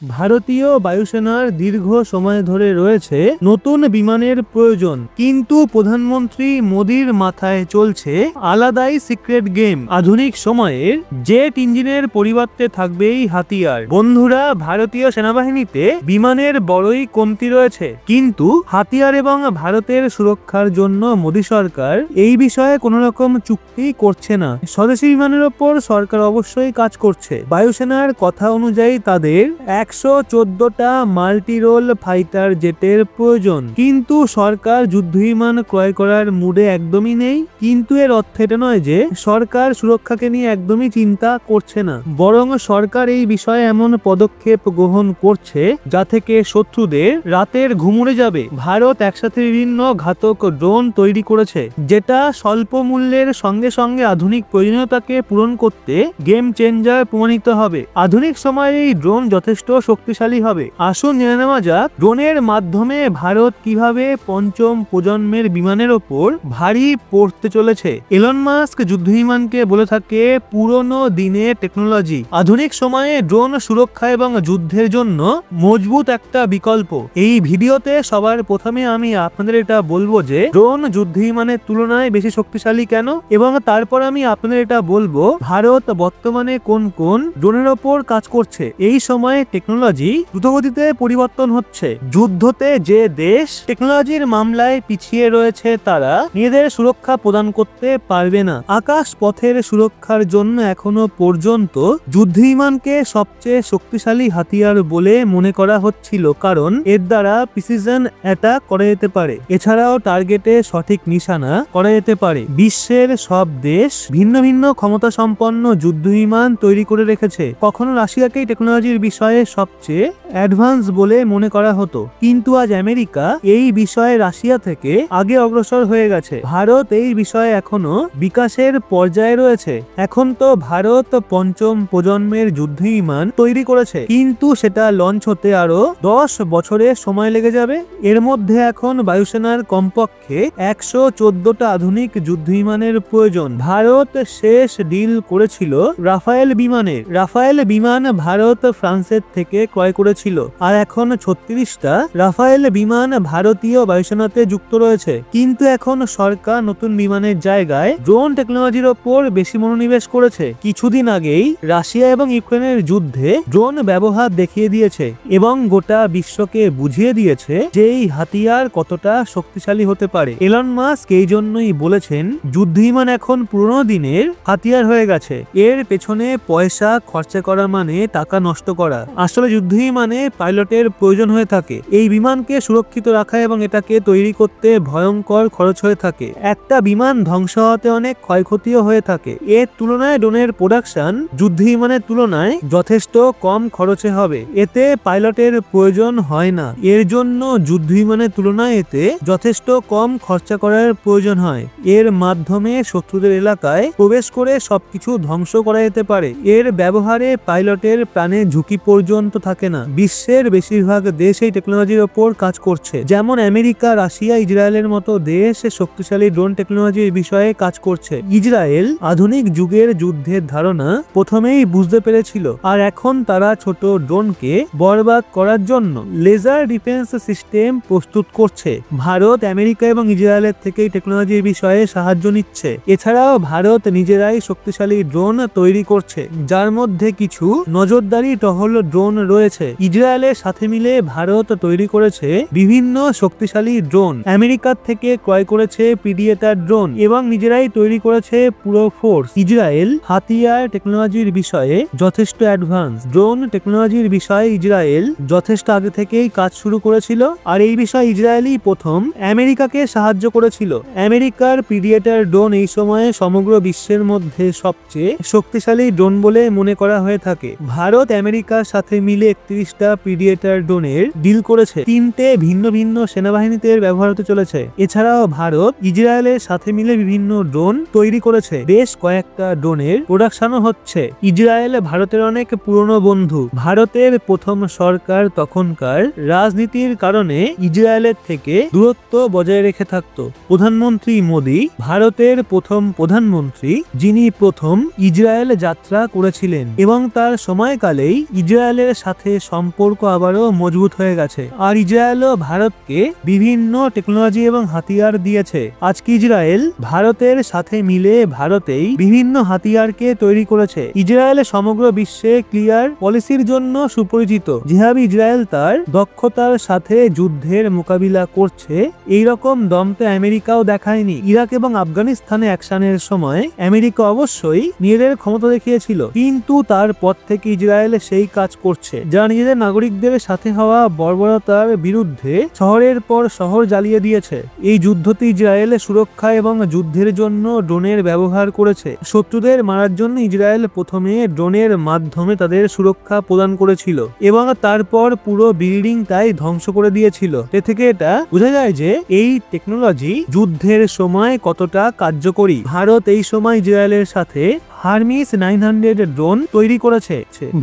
ভারতীয় বায়ুসেনার দীর্ঘ সময় ধরে রয়েছে নতুন বিমানের প্রয়োজন, কিন্তু প্রধানমন্ত্রী মোদীর মাথায় চলছে আলাদাই সিক্রেট গেম। আধুনিক সময়ের জেট ইঞ্জিনের পরিবর্তে থাকবেই হাতিয়ার। বন্ধুরা, ভারতীয় সেনাবাহিনীতে বিমানের বড়ই কমতি রয়েছে, কিন্তু হাতিয়ার এবং ভারতের সুরক্ষার জন্য মোদী সরকার এই বিষয়ে কোন রকম চুক্তি করছে না। স্বদেশী বিমানের ওপর সরকার অবশ্যই কাজ করছে। বায়ুসেনার কথা অনুযায়ী তাদের 114টা মাল্টি রোল ফাইটার জেটের প্রয়োজন, কিন্তু সরকার যুদ্ধবিমান ক্রয় করার মুডে একদমই নেই। কিন্তু এর অর্থ এটা নয় যে সরকার সুরক্ষাকে নিয়ে একদমই চিন্তা করছে না, বরং সরকার এই বিষয়ে এমন পদক্ষেপ গ্রহণ করছে যা থেকে শত্রুদের রাতের ঘুম উড়ে যাবে। ভারত একসাথে বিভিন্ন ঘাতক ড্রোন তৈরি করেছে, যেটা স্বল্প মূল্যের সঙ্গে সঙ্গে আধুনিক প্রয়োজনীয়তাকে পূরণ করতে গেম চেঞ্জার প্রমাণিত হবে। আধুনিক সময়ে এই ড্রোন যথেষ্ট শক্তিশালী হবে। আসুন জেনে নেওয়া যাক ড্রোনের মাধ্যমে ভারত কিভাবে পঞ্চম প্রজন্মের বিমানের ওপর ভারী পড়তে চলেছে। এলন মাস্ক যুদ্ধবিমানকে বলে থাকে পুরনো দিনের টেকনোলজি। আধুনিক সময়ে ড্রোন সুরক্ষা এবং যুদ্ধের জন্য মজবুত একটা বিকল্প। এই ভিডিওতে সবার প্রথমে আমি আপনাদের এটা বলবো যে ড্রোন যুদ্ধবিমানের তুলনায় বেশি শক্তিশালী কেন, এবং তারপর আমি আপনাদের এটা বলবো ভারত বর্তমানে কোন কোন ড্রোনের ওপর কাজ করছে। এই সময়ে টেকনোলজি দ্রুতগতিতে পরিবর্তন হচ্ছে। যুদ্ধতে যে দেশ টেকনোলজির মামলায় পিছিয়ে রয়েছে তারা নিজেদের সুরক্ষা প্রদান করতে পারবে না। আকাশ পথের সুরক্ষার জন্য এখনো পর্যন্ত যুদ্ধবিমানকে সবচেয়ে শক্তিশালী হাতিয়ার বলে মনে করা হচ্ছিল, কারণ এর দ্বারা প্রিসিশন অ্যাটাক করা যেতে পারে। এছাড়াও টার্গেটে সঠিক নিশানা করা যেতে পারে। বিশ্বের সব দেশ ভিন্ন ভিন্ন ক্ষমতা সম্পন্ন যুদ্ধবিমান তৈরি করে রেখেছে। কখনো রাশিয়াকেই টেকনোলজির বিষয়ে সবচেয়ে অ্যাডভান্স বলে মনে করা হতো, কিন্তু আজ আমেরিকা এই বিষয়ে রাশিয়া থেকে আগে অগ্রসর হয়ে গেছে। ভারত এই বিষয়ে এখনো বিকাশের পর্যায়ে রয়েছে। এখন তো ভারত পঞ্চম প্রজন্মের যুদ্ধবিমান তৈরি করেছে, কিন্তু সেটা লঞ্চ হতে আরো 10 বছরের সময় লেগে যাবে। এর মধ্যে এখন বায়ুসেনার কমপক্ষে 114টা আধুনিক যুদ্ধবিমানের প্রয়োজন। ভারত শেষ ডিল করেছিল রাফায়েল বিমানের। রাফায়েল বিমান ভারত ফ্রান্সের থেকে ক্রয় করেছিল, আর এখন 36টা রাফায়েল বিমান ভারতীয় বায়ুসেনাতে যুক্ত রয়েছে। কিন্তু এখন সরকার নতুন বিমানের জায়গায় ড্রোন টেকনোলজির ওপর বেশি মনোনিবেশ করেছে। কিছুদিন আগেই রাশিয়া এবং ইউক্রেনের যুদ্ধে ড্রোন ব্যবহার দেখিয়ে দিয়েছে এবং গোটা বিশ্বকে বুঝিয়ে দিয়েছে যে এই হাতিয়ার কতটা শক্তিশালী হতে পারে। এলন মাস্ক এই জন্যই বলেছেন যুদ্ধবিমান এখন পুরনো দিনের হাতিয়ার হয়ে গেছে। এর পেছনে পয়সা খরচা করা মানে টাকা নষ্ট করা। আসলে যুদ্ধবিমানে পাইলটের প্রয়োজন হয়ে থাকে। এই বিমানকে সুরক্ষিত রাখা এবং এটাকে তৈরি করতে ভয়ঙ্কর খরচ হয়ে থাকে। একটা বিমান ধ্বংস হওয়াতে অনেক ক্ষয়ক্ষতিও হয়ে থাকে। এর তুলনায় ড্রোনের প্রোডাকশন যুদ্ধবিমানের তুলনায় যথেষ্ট কম খরচে হবে। এতে পাইলটের প্রয়োজন হয় না। এর জন্য যুদ্ধবিমানের তুলনায় এতে যথেষ্ট কম খরচা করার প্রয়োজন হয়। এর মাধ্যমে শত্রুদের এলাকায় প্রবেশ করে সবকিছু ধ্বংস করা যেতে পারে। এর ব্যবহারে পাইলটের প্রাণের ঝুঁকি পর্যন্ত থাকে না। বিশ্বের বেশিরভাগ দেশ এই টেকনোলজির ওপর কাজ করছে, যেমন আমেরিকা, রাশিয়া, ইসরায়েলের মতো দেশ শক্তিশালী ড্রোন টেকনোলজির বিষয়ে কাজ করছে। ইসরায়েল আধুনিক যুগের যুদ্ধের ধারণা প্রথমেই বুঝতে পেরেছিল, আর এখন তারা ছোট ড্রোনকে বরবাদ করার জন্য লেজার ডিফেন্স সিস্টেম প্রস্তুত করছে। ভারত আমেরিকা এবং ইসরায়েলের থেকে টেকনোলজির বিষয়ে সাহায্য নিচ্ছে। এছাড়াও ভারত নিজেরাই শক্তিশালী ড্রোন তৈরি করছে, যার মধ্যে কিছু নজরদারি টহল ড্রোন রয়েছে। ইসরায়েলের সাথে মিলে ভারত তৈরি করেছে বিভিন্ন শক্তিশালী ড্রোন। আমেরিকার থেকে ক্রয় করেছে প্রিডিয়েটার ড্রোন এবং নিজেরাই তৈরি করেছে পুরো ফোর্স। ইসরায়েল হাতিয়ার টেকনোলজির বিষয়ে যথেষ্ট অ্যাডভান্স। ড্রোন টেকনোলজির বিষয়ে ইসরায়েল যথেষ্ট আগে থেকেই কাজ শুরু করেছিল, আর এই বিষয়ে ইসরায়েলই প্রথম আমেরিকাকে সাহায্য করেছিল। আমেরিকার প্রিডিয়েটার ড্রোন এই সময়ে সমগ্র বিশ্বের মধ্যে সবচেয়ে শক্তিশালী ড্রোন বলে মনে করা হয়ে থাকে। ভারত আমেরিকার সাথে মিলে 31টা প্রিডিয়েটার ড্রোনের ডিল করেছে। 3টে ভিন্ন ভিন্ন সেনাবাহিনীতে ব্যবহার হতে চলেছে। এছাড়াও ভারত ইসরায়েলের সাথে মিলে বিভিন্ন ড্রোন তৈরি করেছে। বেশ কয়েকটা ড্রোনের প্রোডাকশনও হচ্ছে। ইসরায়েল ভারতের অনেক পুরনো বন্ধু। ভারতের প্রথম সরকার তখনকার রাজনীতির কারণে ইসরায়েলের থেকে দূরত্ব বজায় রেখে থাকত। প্রধানমন্ত্রী মোদী ভারতের প্রথম প্রধানমন্ত্রী, যিনি প্রথম ইসরায়েল যাত্রা করেছিলেন এবং তার সময়কালেই ইসরায়েলের সাথে সম্পর্ক আবারও মজবুত হয়ে গেছে। আর ইসরায়েলও ভারতকে বিভিন্ন টেকনোলজি এবং হাতিয়ার দিয়েছে। আজকে ইসরায়েল ভারতের সাথে মিলে ভারতেই বিভিন্ন হাতিয়ারকে তৈরি করেছে। ইসরায়েল সমগ্র বিশ্বে ক্লিয়ার পলিসির জন্য সুপরিচিত। যেভাবে ইসরায়েল তার দক্ষতার সাথে যুদ্ধের মোকাবিলা করছে, এইরকম দম তো আমেরিকাও দেখায়নি। ইরাক এবং আফগানিস্তানে অ্যাকশনের সময় আমেরিকা অবশ্যই নিজেদের ক্ষমতা দেখিয়েছিল, কিন্তু তারপর থেকে ইসরায়েল সেই কাজ করছে, যা নিজেদের নাগরিকদের সাথে হওয়া বর্বরতার বিরুদ্ধে শহরের পর শহর জ্বালিয়ে দিয়েছে। এই যুদ্ধতে ইসরায়েল সুরক্ষা এবং যুদ্ধের জন্য ড্রোনের ব্যবহার করেছে। শত্রুদের মারার জন্য ইসরায়েল প্রথমে ড্রোনের মাধ্যমে তাদের সুরক্ষা প্রদান করেছিল এবং তারপর পুরো বিল্ডিং তাই ধ্বংস করে দিয়েছিল। এ থেকে এটা বোঝা যায় যে এই টেকনোলজি যুদ্ধের সময় কতটা কার্যকরী। ভারত এই সময় ইসরায়েলের সাথে হারমিস 900 ড্রোন তৈরি করেছে।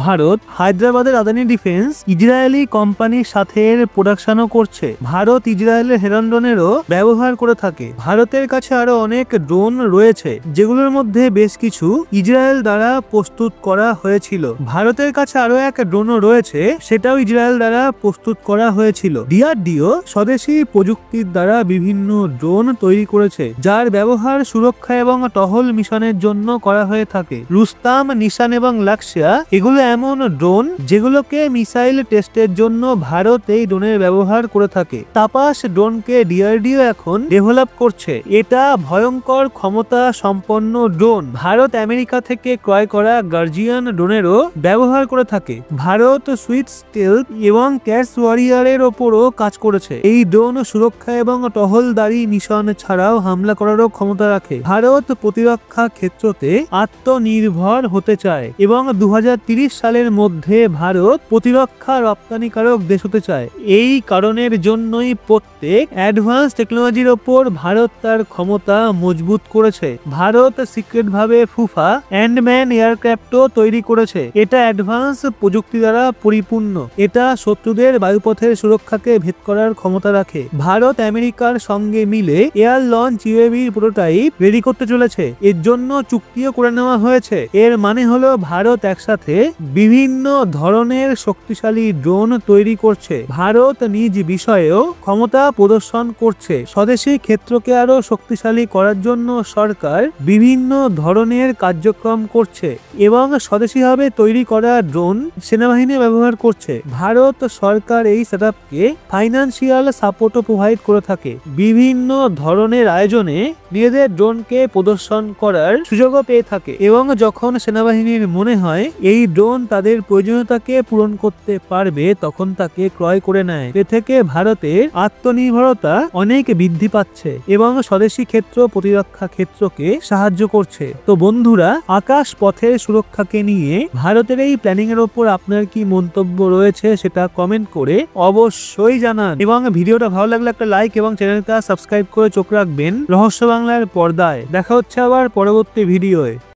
ভারত হায়দ্রাবাদের আদানি ডিফেন্স ইসরায়েলি কোম্পানির সাথে প্রোডাকশনও করছে। ভারত ইসরায়েলের হেরন ড্রোনেরও ব্যবহার করে থাকে। ভারতের কাছে আরো অনেক ড্রোন রয়েছে, যেগুলোর মধ্যে বেশ কিছু ইসরায়েল দ্বারা প্রস্তুত করা হয়েছিল। ভারতের কাছে আরো এক ড্রোনও রয়েছে, সেটাও ইসরায়েল দ্বারা প্রস্তুত করা হয়েছিল। ডিআরডিও স্বদেশী প্রযুক্তির দ্বারা বিভিন্ন ড্রোন তৈরি করেছে, যার ব্যবহার সুরক্ষা এবং টহল মিশনের জন্য করা হয়ে থাকে। রুস্তাম, নিশান এবং লাক্সিয়া এগুলো এমন ড্রোন যেগুলোকে মিসাইল টেস্টের জন্য ভারত এই ড্রোনের ব্যবহার করে থাকে। তাপাস ড্রোনকে ডিআরডিও এখন ডেভেলপ করছে। এটা ভয়ঙ্কর ক্ষমতা সম্পন্ন ড্রোন। ভারত আমেরিকা থেকে ক্রয় করা গার্জিয়ান ড্রোনেরও ব্যবহার করে থাকে। ভারত সুইট স্টেলথ এবং ক্যাশ ওয়ারিয়ারের ওপরও কাজ করেছে। এই ড্রোন সুরক্ষা এবং টহলদারি মিশন ছাড়াও হামলা করারও ক্ষমতা রাখে। ভারত প্রতিরক্ষা ক্ষেত্রতে আত্মনির্ভর হতে চায় এবং 2030 সালের মধ্যে ভারত প্রতিরক্ষা রপ্তানিকারক দেশ হতে চায়। এই কারণের জন্যই প্রত্যেক অ্যাডভান্স টেকনোলজির ওপর ভারত তার ক্ষমতা মজবুত করেছে। ভারত সিক্রেট ভাবে ফুফা অ্যান্ডম্যান এয়ারক্রাফটও তৈরি করেছে। এটা অ্যাডভান্স প্রযুক্তি দ্বারা পরিপূর্ণ। এটা শত্রুদের বায়ুপথের সুরক্ষাকে ভেদ করার ক্ষমতা রাখে। ভারত আমেরিকার সঙ্গে মিলে এয়ার লঞ্চ ইউএভির প্রোটোটাইপ রেডি করতে চলেছে। এর জন্য চুক্তিও করে নেওয়া হয়েছে। এর মানে হলো ভারত একসাথে বিভিন্ন ধরনের শক্তিশালী ড্রোন তৈরি করছে। ভারত নিজ বিষয়েও ক্ষমতা প্রদর্শন করছে। স্বদেশী ক্ষেত্রকে আরো শক্তিশালী করার জন্য সরকার বিভিন্ন ধরনের কার্যক্রম করছে এবং স্বদেশীভাবে তৈরি করা ড্রোন সেনাবাহিনী ব্যবহার করছে। ভারত সরকার এই সেটআপকে ফাইন্যান্সিয়াল সাপোর্টও প্রোভাইড করে থাকে। বিভিন্ন ধরনের আয়োজনে নিজেদের ড্রোনকে প্রদর্শন করার সুযোগও পেয়ে থাকে এবং যখন সেনাবাহিনীর মনে হয় এই ড্রোন তাদের প্রয়োজনীয়তাকে পূরণ করতে পারবে, তখন তাকে ক্রয় করে নেয়। এ থেকে ভারতের আত্মনির্ভরতা অনেক বৃদ্ধি পাচ্ছে এবং স্বদেশী ক্ষেত্র প্রতিরক্ষা ক্ষেত্রকে সাহায্য করছে। তো বন্ধুরা, আকাশ পথের সুরক্ষাকে নিয়ে ভারতের এই প্ল্যানিং এর উপর আপনার কি মন্তব্য রয়েছে সেটা কমেন্ট করে অবশ্যই জানান এবং ভিডিওটা ভালো লাগলে একটা লাইক এবং চ্যানেলটা সাবস্ক্রাইব করে চোখ রাখবেন রহস্য বাংলার পর্দায়। দেখা হচ্ছে আবার পরবর্তী ভিডিওয়ে।